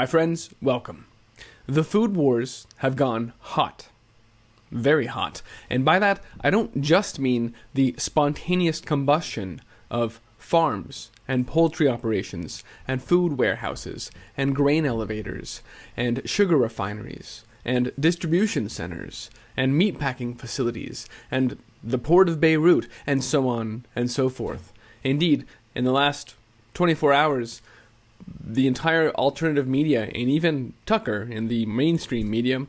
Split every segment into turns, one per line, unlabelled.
My friends, welcome. The food wars have gone hot. Very hot. And by that, I don't just mean the spontaneous combustion of farms and poultry operations and food warehouses and grain elevators and sugar refineries and distribution centers and meatpacking facilities and the port of Beirut and so on and so forth. Indeed, in the last 24 hours, the entire alternative media and even Tucker in the mainstream media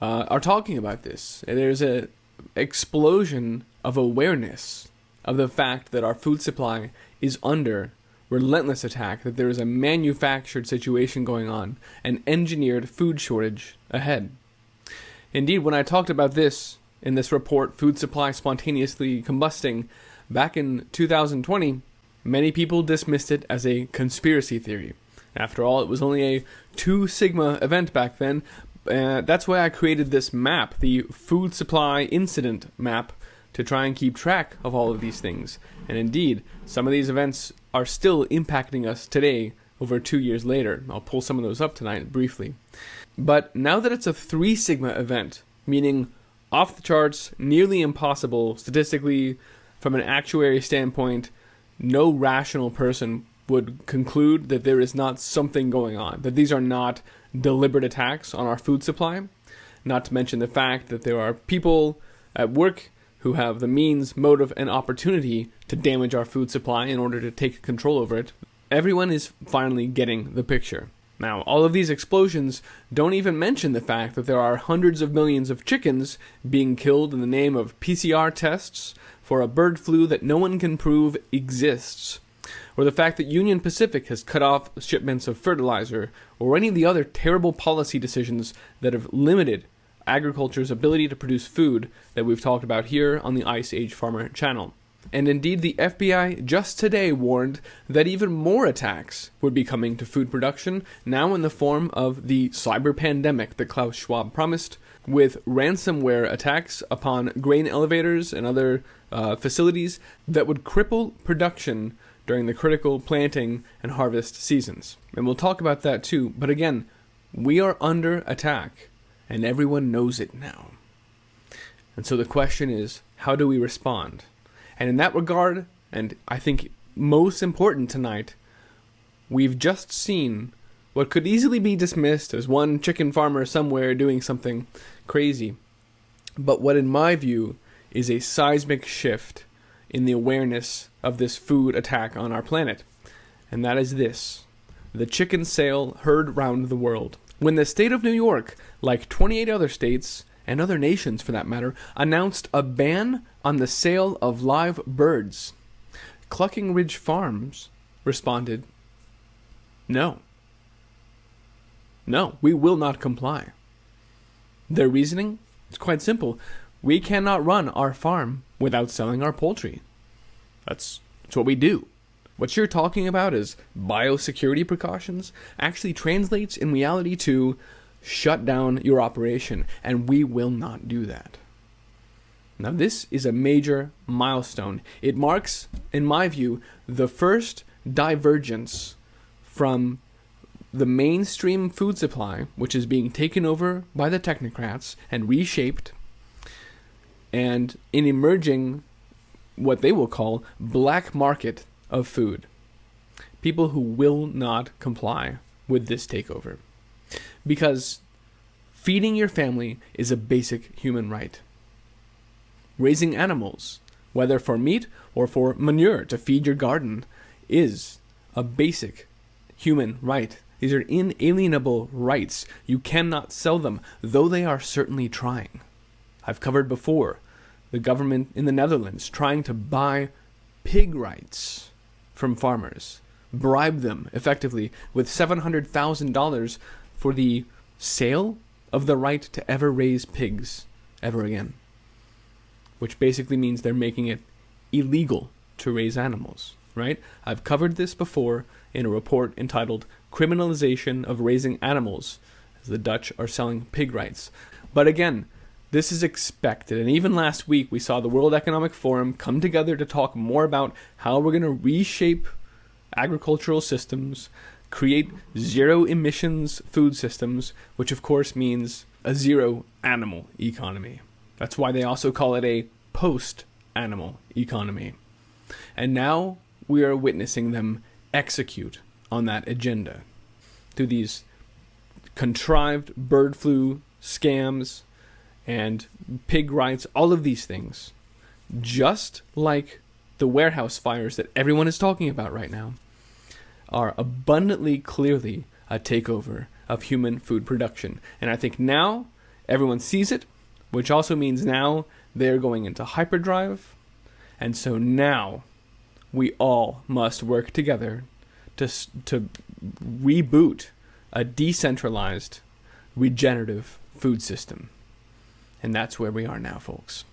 are talking about this. There's an explosion of awareness of the fact that our food supply is under relentless attack, that there is a manufactured situation going on, an engineered food shortage ahead. Indeed, when I talked about this in this report, Food Supply Spontaneously Combusting, back in 2020, many people dismissed it as a conspiracy theory. After all, it was only a 2 sigma event back then. That's why I created this map, the Food Supply Incident Map, to try and keep track of all of these things. And indeed, some of these events are still impacting us today, over 2 years later. I'll pull some of those up tonight briefly. But now that it's a 3 sigma event, meaning off the charts, nearly impossible statistically, from an actuary standpoint, no rational person would conclude that there is not something going on, that these are not deliberate attacks on our food supply, not to mention the fact that there are people at work who have the means, motive, and opportunity to damage our food supply in order to take control over it. Everyone is finally getting the picture. Now, all of these explosions don't even mention the fact that there are hundreds of millions of chickens being killed in the name of PCR tests for a bird flu that no one can prove exists, or the fact that Union Pacific has cut off shipments of fertilizer, or any of the other terrible policy decisions that have limited agriculture's ability to produce food that we've talked about here on the Ice Age Farmer channel. And indeed, the FBI just today warned that even more attacks would be coming to food production, now in the form of the cyber pandemic that Klaus Schwab promised, with ransomware attacks upon grain elevators and other facilities that would cripple production during the critical planting and harvest seasons. And we'll talk about that too, but again, we are under attack, and everyone knows it now. And so the question is, how do we respond? And in that regard, and I think most important tonight, we've just seen what could easily be dismissed as one chicken farmer somewhere doing something crazy, but what in my view is a seismic shift in the awareness of this food attack on our planet. And that is this: the chicken sale heard round the world. When the state of New York, like 28 other states, and other nations for that matter, announced a ban on the sale of live birds, Clucking Ridge Farms responded, No, we will not comply. Their reasoning is quite simple. We cannot run our farm without selling our poultry. That's what we do. What you're talking about as biosecurity precautions actually translates in reality to shut down your operation, and we will not do that. Now, this is a major milestone. It marks, in my view, the first divergence from the mainstream food supply, which is being taken over by the technocrats and reshaped, and in emerging what they will call black market of food. People who will not comply with this takeover. Because feeding your family is a basic human right. Raising animals, whether for meat or for manure to feed your garden, is a basic human right. These are inalienable rights. You cannot sell them, though they are certainly trying. I've covered before the government in the Netherlands trying to buy pig rights from farmers, bribe them effectively with $700,000 for the sale of the right to ever raise pigs ever again, which basically means they're making it illegal to raise animals, right? I've covered this before in a report entitled Criminalization of Raising Animals, as the Dutch are selling pig rights. But again, this is expected, and even last week we saw the World Economic Forum come together to talk more about how we're going to reshape agricultural systems, create zero emissions food systems, which of course means a zero animal economy. That's why they also call it a post-animal economy. And now we are witnessing them execute on that agenda through these contrived bird flu scams and pig rights, all of these things. Just like the warehouse fires that everyone is talking about right now are abundantly clearly a takeover of human food production. And I think now everyone sees it, which also means now they're going into hyperdrive. And so now we all must work together to reboot a decentralized, regenerative food system. And that's where we are now, folks.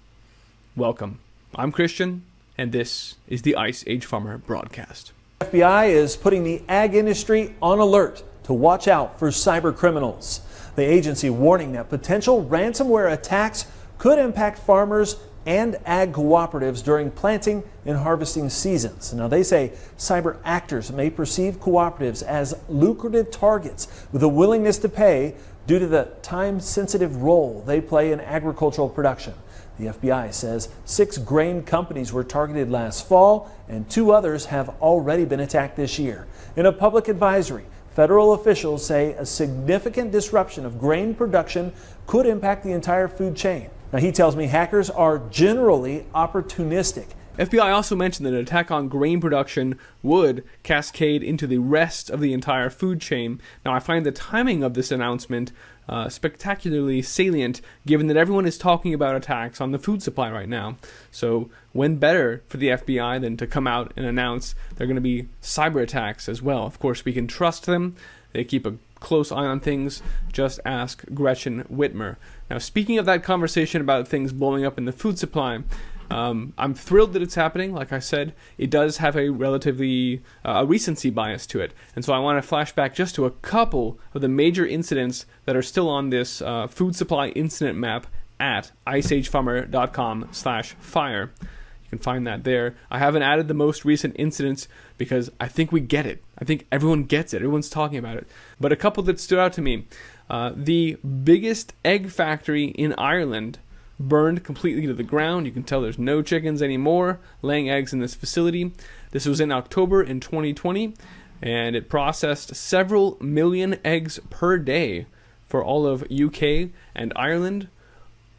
Welcome. I'm Christian, and this is the Ice Age Farmer broadcast.
The FBI is putting the ag industry on alert to watch out for cyber criminals. The agency warning that potential ransomware attacks could impact farmers and ag cooperatives during planting and harvesting seasons. Now, they say cyber actors may perceive cooperatives as lucrative targets with a willingness to pay due to the time-sensitive role they play in agricultural production. The FBI says 6 grain companies were targeted last fall, and 2 others have already been attacked this year. In a public advisory, federal officials say a significant disruption of grain production could impact the entire food chain. Now, he tells me hackers are generally opportunistic.
FBI also mentioned that an attack on grain production would cascade into the rest of the entire food chain. Now, I find the timing of this announcement spectacularly salient, given that everyone is talking about attacks on the food supply right now. So, when better for the FBI than to come out and announce there are going to be cyber attacks as well? Of course, we can trust them. They keep a close eye on things. Just ask Gretchen Whitmer. Now, speaking of that conversation about things blowing up in the food supply, I'm thrilled that it's happening. Like I said, it does have a relatively a recency bias to it. And so I want to flash back just to a couple of the major incidents that are still on this food supply incident map at iceagefarmer.com/fire. You can find that there. I haven't added the most recent incidents because I think we get it. I think everyone gets it. Everyone's talking about it. But a couple that stood out to me. The biggest egg factory in Ireland burned completely to the ground. You can tell there's no chickens anymore laying eggs in this facility. This was in October in 2020, and it processed several million eggs per day for all of UK and Ireland,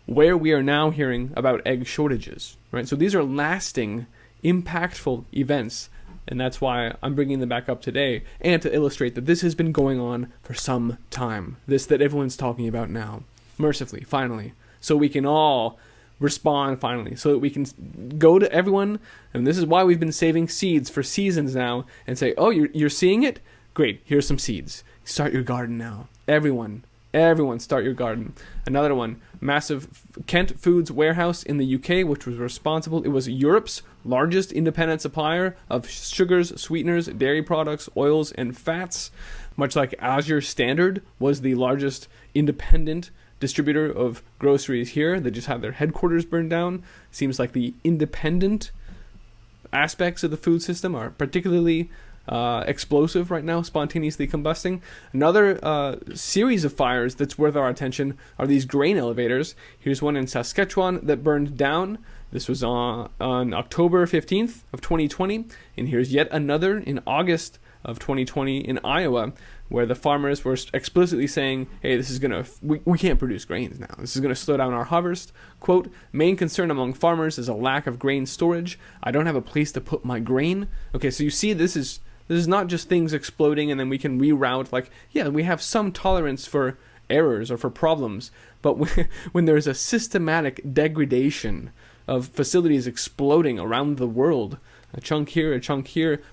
where we are now hearing about egg shortages. Right? So these are lasting, impactful events, and that's why I'm bringing them back up today, and to illustrate that this has been going on for some time. This that everyone's talking about now. Mercifully, finally. So we can all respond finally, so that we can go to everyone, and this is why we've been saving seeds for seasons now, and say, oh, you're seeing it? Great, here's some seeds. Start your garden now. Everyone start your garden. Another one, massive Kent Foods warehouse in the UK, which was responsible. It was Europe's largest independent supplier of sugars, sweeteners, dairy products, oils, and fats. Much like Azure Standard was the largest independent distributor of groceries here. They just had their headquarters burned down. Seems like the independent aspects of the food system are particularly explosive right now, spontaneously combusting. Another series of fires that's worth our attention are these grain elevators. Here's one in Saskatchewan that burned down. This was on October 15th of 2020. And here's yet another in August of 2020 in Iowa, where the farmers were explicitly saying, hey, this is we can't produce grains now. This is going to slow down our harvest. Quote, main concern among farmers is a lack of grain storage. I don't have a place to put my grain. Okay, so you see this is not just things exploding and then we can reroute. Like, yeah, we have some tolerance for errors or for problems, but when there's a systematic degradation of facilities exploding around the world, a chunk here,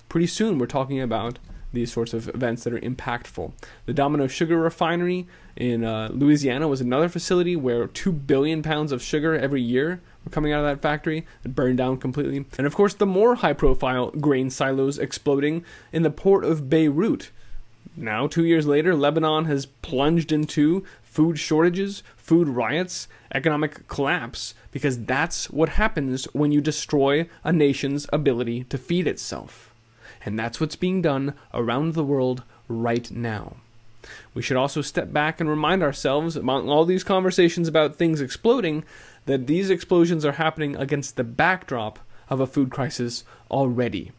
pretty soon we're talking about these sorts of events that are impactful. The Domino Sugar Refinery in Louisiana was another facility where 2 billion pounds of sugar every year were coming out of that factory. It burned down completely. And of course, the more high-profile grain silos exploding in the port of Beirut. Now, 2 years later, Lebanon has plunged into food shortages, food riots, economic collapse, because that's what happens when you destroy a nation's ability to feed itself. And that's what's being done around the world right now. We should also step back and remind ourselves, among all these conversations about things exploding, that these explosions are happening against the backdrop of a food crisis already,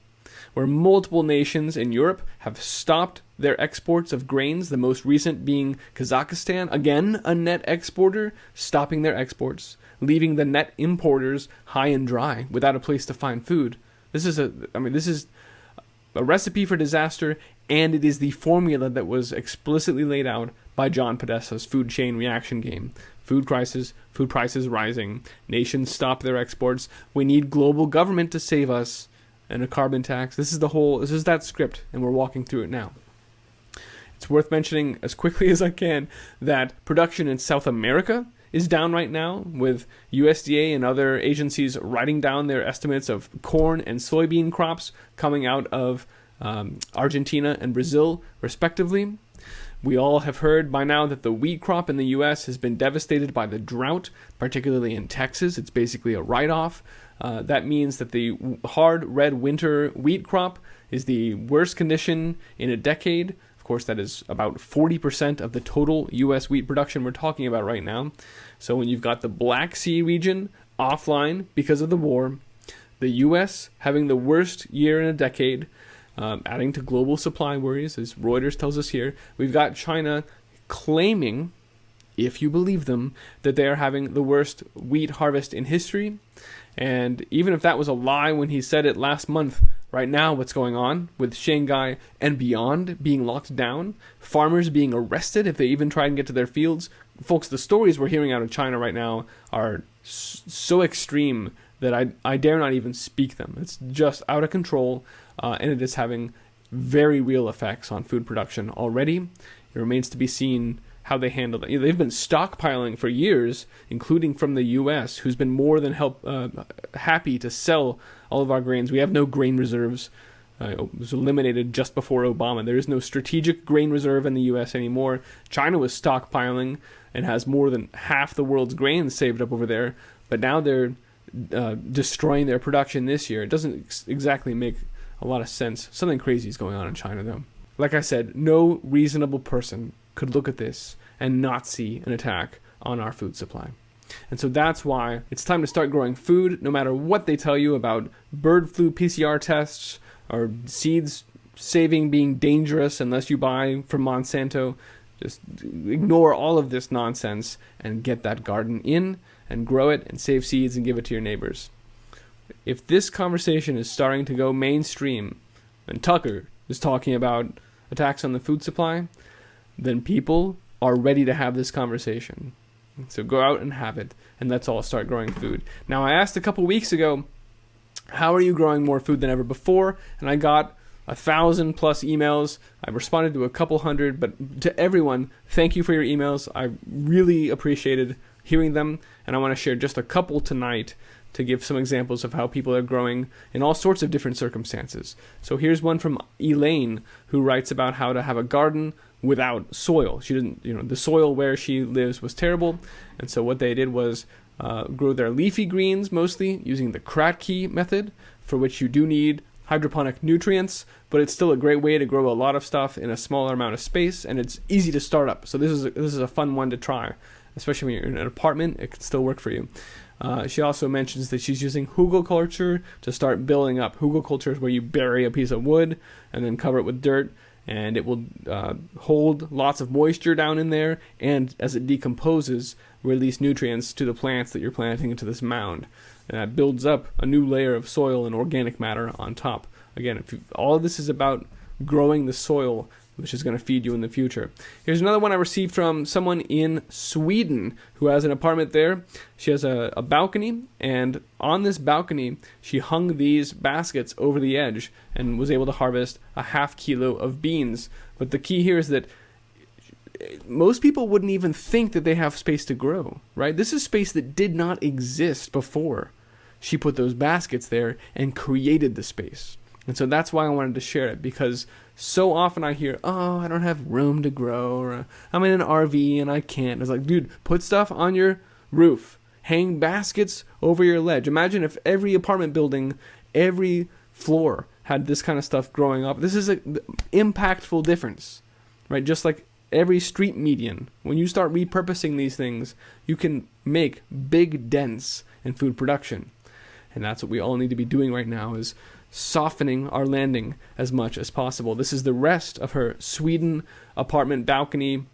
where multiple nations in Europe have stopped their exports of grains, the most recent being Kazakhstan, again a net exporter, stopping their exports, leaving the net importers high and dry without a place to find food. This is a recipe for disaster, and it is the formula that was explicitly laid out by John Podesta's food chain reaction game. Food crisis, food prices rising, nations stop their exports, we need global government to save us, and a carbon tax. This is that script, and we're walking through it now. It's worth mentioning as quickly as I can that production in South America is down right now, with USDA and other agencies writing down their estimates of corn and soybean crops coming out of Argentina and Brazil, respectively. We all have heard by now that the wheat crop in the U.S. has been devastated by the drought, particularly in Texas. It's basically a write-off. That means that the hard red winter wheat crop is the worst condition in a decade. Of course, that is about 40% of the total U.S. wheat production we're talking about right now. So when you've got the Black Sea region offline because of the war, the U.S. having the worst year in a decade, adding to global supply worries, as Reuters tells us here, we've got China claiming, if you believe them, that they are having the worst wheat harvest in history. And even if that was a lie when he said it last month, right now what's going on with Shanghai and beyond being locked down, farmers being arrested if they even try and get to their fields. Folks, the stories we're hearing out of China right now are so extreme that I dare not even speak them. It's just out of control, and it is having very real effects on food production already. It remains to be seen how they handle it. They've been stockpiling for years, including from the U.S., who's been more than happy to sell all of our grains. We have no grain reserves. It was eliminated just before Obama. There is no strategic grain reserve in the U.S. anymore. China was stockpiling and has more than half the world's grain saved up over there, but now they're destroying their production this year. It doesn't exactly make a lot of sense. Something crazy is going on in China, though. Like I said, no reasonable person could look at this and not see an attack on our food supply. And so that's why it's time to start growing food, no matter what they tell you about bird flu PCR tests or seeds saving being dangerous unless you buy from Monsanto. Just ignore all of this nonsense and get that garden in and grow it and save seeds and give it to your neighbors. If this conversation is starting to go mainstream and Tucker is talking about attacks on the food supply, then people are ready to have this conversation. So go out and have it, and let's all start growing food. Now, I asked a couple weeks ago, how are you growing more food than ever before? And I got 1,000+ emails. I responded to a couple hundred, but to everyone, thank you for your emails. I really appreciated hearing them, and I want to share just a couple tonight to give some examples of how people are growing in all sorts of different circumstances. So here's one from Elaine, who writes about how to have a garden without soil. She didn't, the soil where she lives was terrible, and so what they did was grow their leafy greens mostly using the Kratky method, for which you do need hydroponic nutrients, but it's still a great way to grow a lot of stuff in a smaller amount of space, and it's easy to start up. So this is a fun one to try, especially when you're in an apartment. It can still work for you. She also mentions that she's using hugelkultur to start building up. Hugelkultur is where you bury a piece of wood and then cover it with dirt, and it will hold lots of moisture down in there, and as it decomposes, release nutrients to the plants that you're planting into this mound. And that builds up a new layer of soil and organic matter on top. Again, all of this is about growing the soil, which is going to feed you in the future. Here's another one I received from someone in Sweden who has an apartment there. She has a balcony, and on this balcony, she hung these baskets over the edge and was able to harvest a ½ kilo of beans. But the key here is that most people wouldn't even think that they have space to grow, right? This is space that did not exist before she put those baskets there and created the space. And so that's why I wanted to share it, because so often I hear, oh, I don't have room to grow, or I'm in an RV and I can't. It's like, dude, put stuff on your roof. Hang baskets over your ledge. Imagine if every apartment building, every floor had this kind of stuff growing up. This is an impactful difference, right? Just like every street median, when you start repurposing these things, you can make big dents in food production. And that's what we all need to be doing right now, is softening our landing as much as possible. This is the rest of her Sweden apartment balcony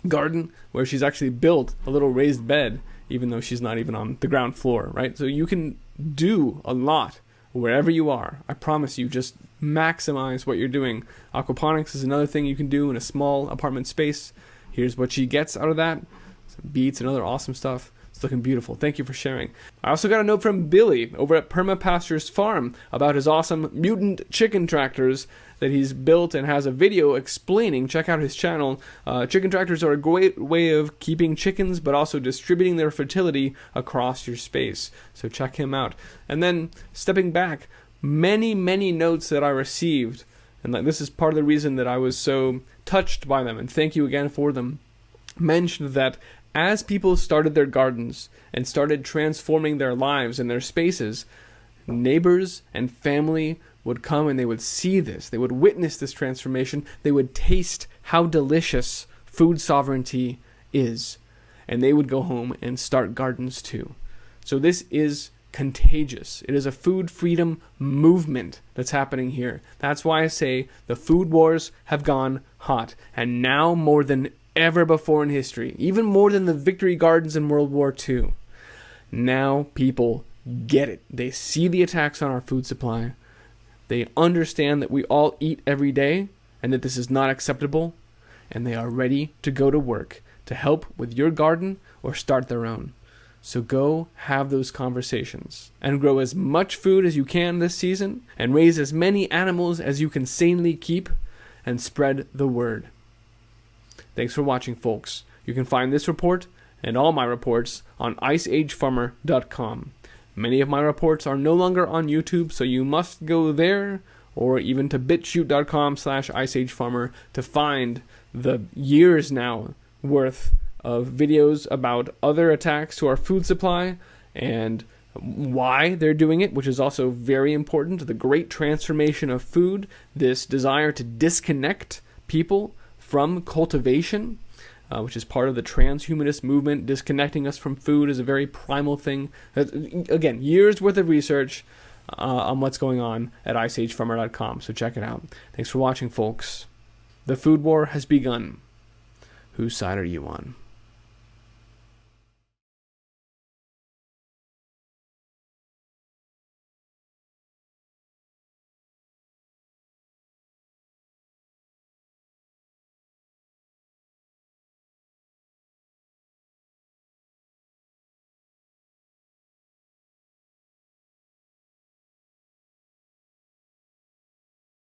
garden, where she's actually built a little raised bed, even though she's not even on the ground floor, right? So you can do a lot wherever you are. I promise you, just maximize what you're doing. Aquaponics is another thing you can do in a small apartment space. Here's what she gets out of that. Some beets and other awesome stuff. It's looking beautiful. Thank you for sharing. I also got a note from Billy over at Permapastures Farm about his awesome mutant chicken tractors that he's built and has a video explaining. Check out his channel. Chicken tractors are a great way of keeping chickens, but also distributing their fertility across your space. So check him out. And then stepping back, many notes that I received, and this is part of the reason that I was so touched by them, and thank you again for them, mentioned that as people started their gardens and started transforming their lives and their spaces, neighbors and family would come and they would see this. They would witness this transformation. They would taste how delicious food sovereignty is. And they would go home and start gardens too. So this is contagious. It is a food freedom movement that's happening here. That's why I say the food wars have gone hot. And now more than ever before in history, even more than the victory gardens in World War II, now people get it. They see the attacks on our food supply. They understand that we all eat every day and that this is not acceptable, and they are ready to go to work to help with your garden or start their own. So go have those conversations and grow as much food as you can this season and raise as many animals as you can sanely keep and spread the word. Thanks for watching, folks. You can find this report and all my reports on iceagefarmer.com. Many of my reports are no longer on YouTube, so you must go there or even to bitshoot.com/iceagefarmer to find the years now worth of videos about other attacks to our food supply and why they're doing it, which is also very important. The great transformation of food, this desire to disconnect people from cultivation, which is part of the transhumanist movement. Disconnecting us from food is a very primal thing. Again, years worth of research on what's going on at iceagefarmer.com, so check it out. Thanks for watching, folks. The food war has begun. Whose side are you on?